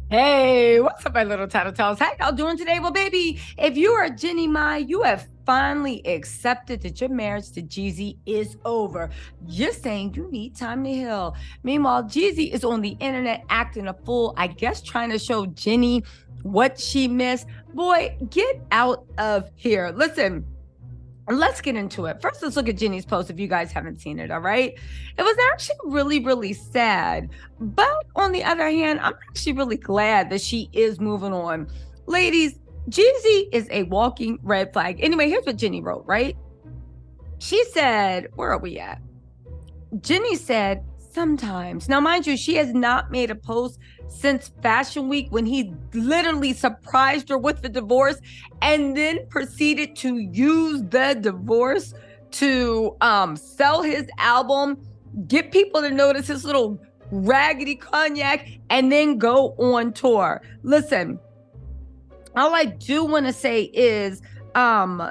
Hey, what's up, my little tattletales? How y'all doing today? Well, baby, if you are Jeannie Mai, you have finally accepted that your marriage to Jeezy is over. Just saying you need time to heal. Meanwhile, Jeezy is on the internet acting a fool, I guess trying to show Jenny what she missed. Boy, get out of here. Listen, let's get into it. First, let's look at Jenny's post if you guys haven't seen it, all right? It was actually really, really sad. But on the other hand, I'm actually really glad that she is moving on. Ladies, Jeezy is a walking red flag. Anyway, here's what Jenny wrote, right? She said, where are we at? Jenny said, sometimes. Now, mind you, she has not made a post since Fashion Week when he literally surprised her with the divorce and then proceeded to use the divorce to sell his album, get people to notice his little raggedy cognac, and then go on tour. Listen, all I do want to say is, hold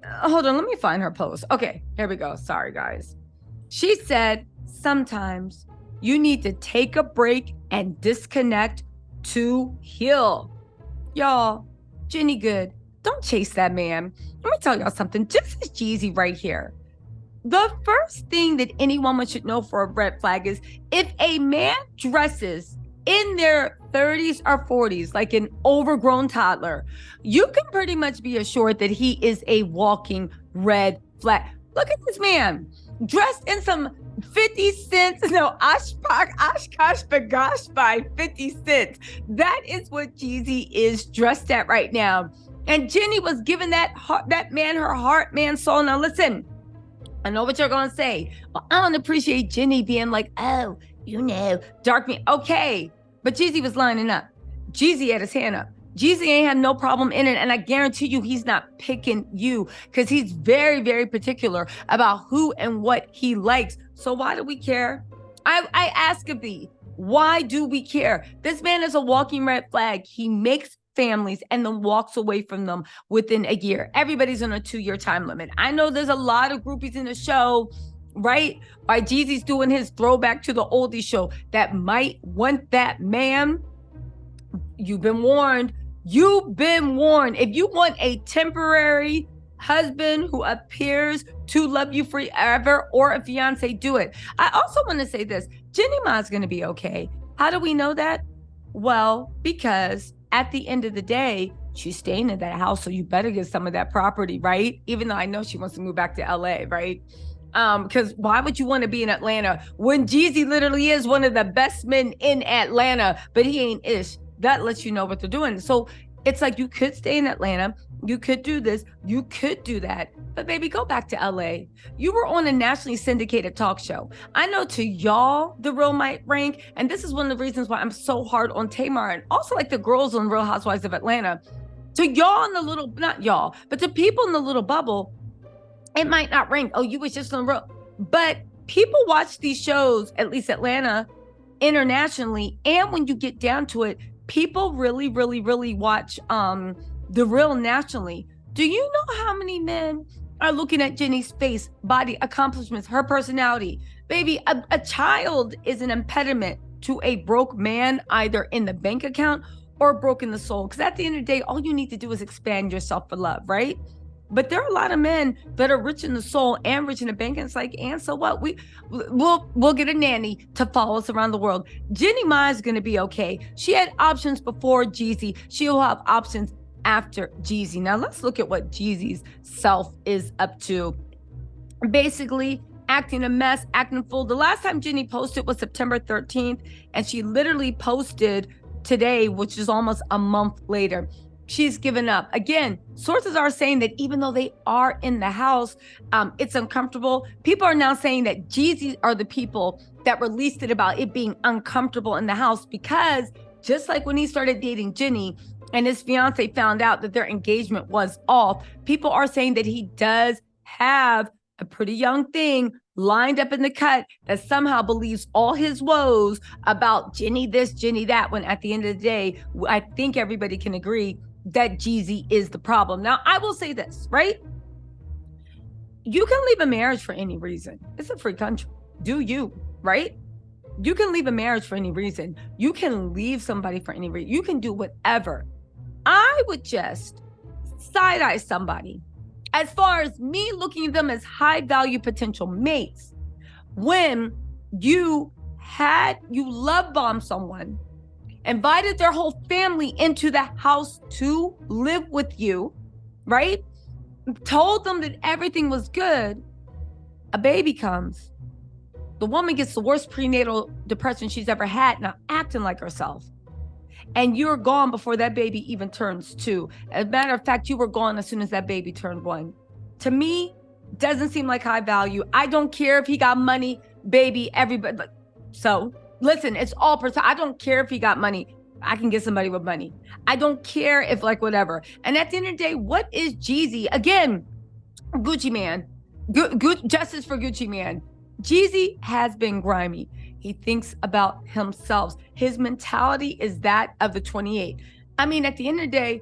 on, let me find her post. Okay, here we go. Sorry, guys. She said, sometimes you need to take a break and disconnect to heal. Y'all, Jenny Good, don't chase that man. Let me tell y'all something. This is Jeezy right here. The first thing that any woman should know for a red flag is if a man dresses in their 30s or 40s like an overgrown toddler, you can pretty much be assured that he is a walking red flag. Look at this man dressed in some 50 cents, no, Oshkosh Bagosh by 50 cents. That is what Jeezy is dressed at right now. And Jenny was giving that man her heart, man, soul. Now listen, I know what you're going to say. Well, I don't appreciate Jenny being like, oh, dark me. Okay, but Jeezy was lining up. Jeezy had his hand up. Jeezy ain't had no problem in it. And I guarantee you he's not picking you because he's very, very particular about who and what he likes. So why do we care? I ask of thee, why do we care? This man is a walking red flag. He makes families and then walks away from them within a year. Everybody's on a 2-year time limit. I know there's a lot of groupies in the show, right? Why Jeezy's doing his throwback to the oldie show that might want that man. You've been warned. You've been warned. If you want a temporary husband who appears to love you forever or a fiance, do it. I also want to say this. Jeannie Mai's going to be okay. How do we know that? Well, because at the end of the day, she's staying in that house, so you better get some of that property, right? Even though I know she wants to move back to LA, right? Because why would you want to be in Atlanta when Jeezy literally is one of the best men in Atlanta, but he ain't ish? That lets you know what they're doing. So it's like you could stay in Atlanta, you could do this, you could do that, but baby, go back to LA. You were on a nationally syndicated talk show. I know to y'all, the real might rank, and this is one of the reasons why I'm so hard on Tamar and also like the girls on Real Housewives of Atlanta. To y'all in the little, not y'all, but to people in the little bubble, it might not rank. Oh, you was just on Real, but people watch these shows, at least Atlanta, internationally, and when you get down to it, people really, really, really watch the Real nationally. Do you know how many men are looking at Jenny's face, body, accomplishments, her personality? Baby, a child is an impediment to a broke man, either in the bank account or broke in the soul. Because at the end of the day, all you need to do is expand yourself for love, right? But there are a lot of men that are rich in the soul and rich in the bank. And it's like, and so what? We'll get a nanny to follow us around the world. Jeannie Mai is going to be okay. She had options before Jeezy. She'll have options after Jeezy. Now let's look at what Jeezy's self is up to. Basically, acting a mess, acting a fool. The last time Jeannie posted was September 13th, and she literally posted today, which is almost a month later. She's given up. Again, sources are saying that even though they are in the house, it's uncomfortable. People are now saying that Jeezy are the people that released it about it being uncomfortable in the house because just like when he started dating Jenny and his fiance found out that their engagement was off, people are saying that he does have a pretty young thing lined up in the cut that somehow believes all his woes about Jenny this, Jenny that, when at the end of the day, I think everybody can agree that Jeezy is the problem. Now, I will say this, right? You can leave a marriage for any reason. It's a free country. Do you, right? You can leave a marriage for any reason. You can leave somebody for any reason. You can do whatever. I would just side-eye somebody. As far as me looking at them as high value potential mates, when you love bombed someone, invited their whole family into the house to live with you, right? Told them that everything was good. A baby comes. The woman gets the worst prenatal depression she's ever had, now acting like herself. And you're gone before that baby even turns 2. As a matter of fact, you were gone as soon as that baby turned 1. To me, doesn't seem like high value. I don't care if he got money, baby, everybody. So listen, it's all personal. I don't care if he got money. I can get somebody with money. I don't care if like whatever. And at the end of the day, what is Jeezy? Again, Gucci man. Good justice for Gucci man. Jeezy has been grimy. He thinks about himself. His mentality is that of the 28. I mean, at the end of the day,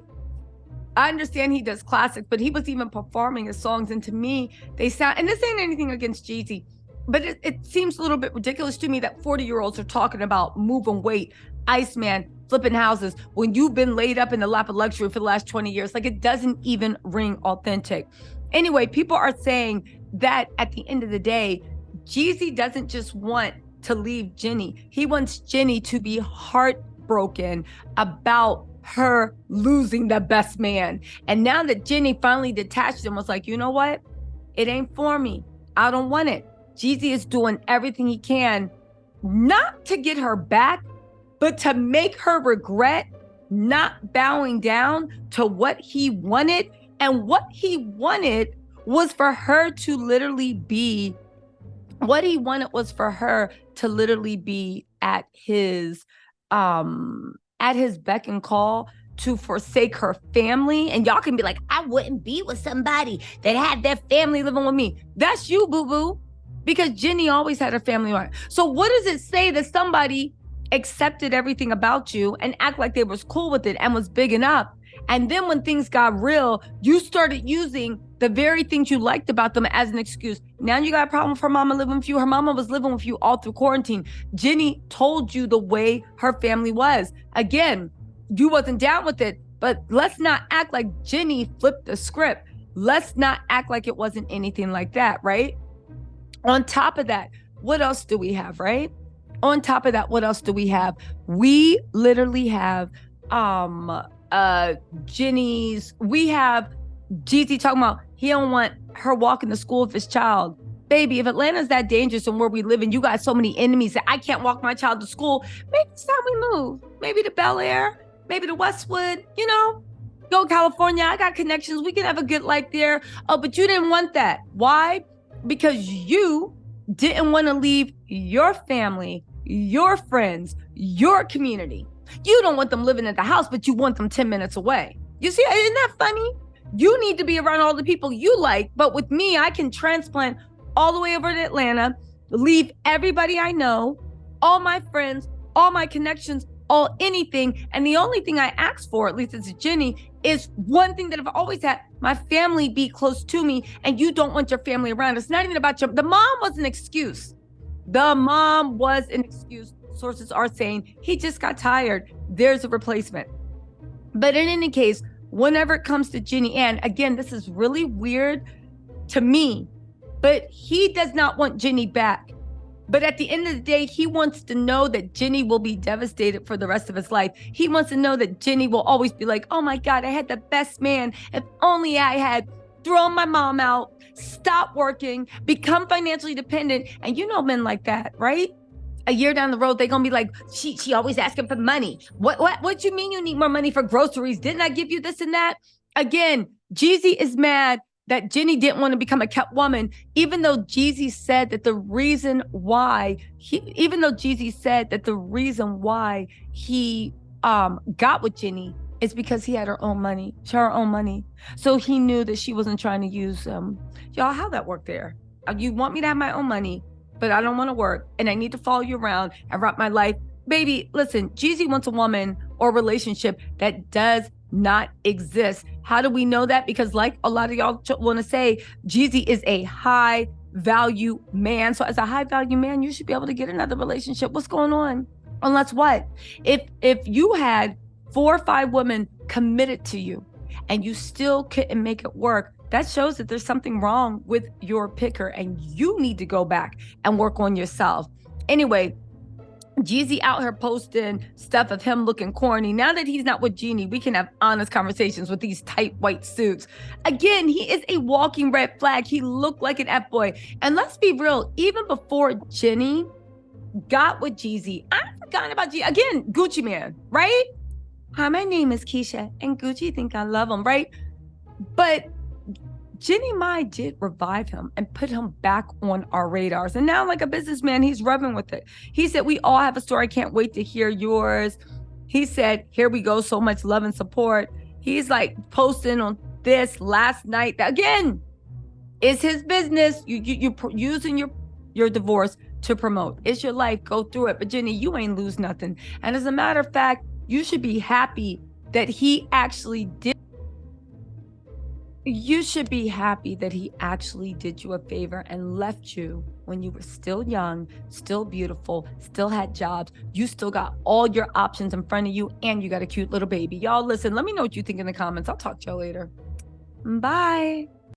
I understand he does classics, but he was even performing his songs. And to me, they sound, and this ain't anything against Jeezy, but it seems a little bit ridiculous to me that 40-year-olds are talking about moving weight, Iceman, flipping houses, when you've been laid up in the lap of luxury for the last 20 years. Like, it doesn't even ring authentic. Anyway, people are saying that at the end of the day, Jeezy doesn't just want to leave Jeannie. He wants Jeannie to be heartbroken about her losing the best man. And now that Jeannie finally detached and was like, you know what? It ain't for me. I don't want it. Jeezy is doing everything he can, not to get her back, but to make her regret not bowing down to what he wanted. And what he wanted was for her to literally be, what he wanted was for her to literally be at his beck and call, to forsake her family. And y'all can be like, I wouldn't be with somebody that had their family living with me. That's you, boo-boo. Because Jeannie always had her family around. So what does it say that somebody accepted everything about you and act like they was cool with it and was big enough? And then when things got real, you started using the very things you liked about them as an excuse. Now you got a problem with her mama living with you. Her mama was living with you all through quarantine. Jeannie told you the way her family was. Again, you wasn't down with it, but let's not act like Jeannie flipped the script. Let's not act like it wasn't anything like that, right? On top of that, what else do we have, right? On top of that, what else do we have? We literally have Jeannie's, we have Jeezy talking about he don't want her walking to school with his child. Baby, if Atlanta's that dangerous and where we live and you got so many enemies that I can't walk my child to school, maybe it's time we move. Maybe to Bel Air, maybe to Westwood, you know, go California. I got connections. We can have a good life there. Oh, but you didn't want that. Why? Because you didn't want to leave your family, your friends, your community. You don't want them living at the house, but you want them 10 minutes away. You see, isn't that funny? You need to be around all the people you like, but with me, I can transplant all the way over to Atlanta, leave everybody I know, all my friends, all my connections, all anything. And the only thing I ask for, at least as Jeannie, is one thing that I've always had: my family be close to me. And you don't want your family around. It's not even about the mom was an excuse. The mom was an excuse. Sources are saying he just got tired. There's a replacement. But in any case, whenever it comes to Jeannie, and again, this is really weird to me, but he does not want Jeannie back. But at the end of the day, he wants to know that Jeannie will be devastated for the rest of his life. He wants to know that Jeannie will always be like, oh my God, I had the best man. If only I had thrown my mom out, stop working, become financially dependent. And you know men like that, right? A year down the road, they're gonna be like, she always asking for money. What you mean you need more money for groceries? Didn't I give you this and that? Again, Jeezy is mad that Jeannie didn't want to become a kept woman, even though Jeezy said that the reason why he got with Jeannie is because he had her own money, So he knew that she wasn't trying to use him. Y'all, how that work there? You want me to have my own money, but I don't want to work and I need to follow you around and rock my life. Baby, listen, Jeezy wants a woman or relationship that does not exist. How do we know that? Because like a lot of y'all want to say, Jeezy is a high value man. So as a high value man, you should be able to get another relationship. What's going on? Unless what? If you had 4 or 5 women committed to you and you still couldn't make it work, that shows that there's something wrong with your picker and you need to go back and work on yourself. Anyway, Jeezy out here posting stuff of him looking corny. Now that he's not with Jeannie, we can have honest conversations with these tight white suits. Again, he is a walking red flag. He looked like an F-boy. And let's be real, even before Jeannie got with Jeezy, I've forgotten about Jeezy. Again, Gucci man, right? Hi, my name is Keisha, and Gucci think I love him, right? But Jeannie Mai did revive him and put him back on our radars. And now, like a businessman, he's rubbing with it. He said, we all have a story. Can't wait to hear yours. He said, here we go. So much love and support. He's like posting on this last night. Again, it's his business. You're using your divorce to promote. It's your life. Go through it. But Jeannie, you ain't lose nothing. And as a matter of fact, you should be happy that he actually did. You should be happy that he actually did you a favor and left you when you were still young, still beautiful, still had jobs. You still got all your options in front of you, and you got a cute little baby. Y'all listen, let me know what you think in the comments. I'll talk to y'all later. Bye.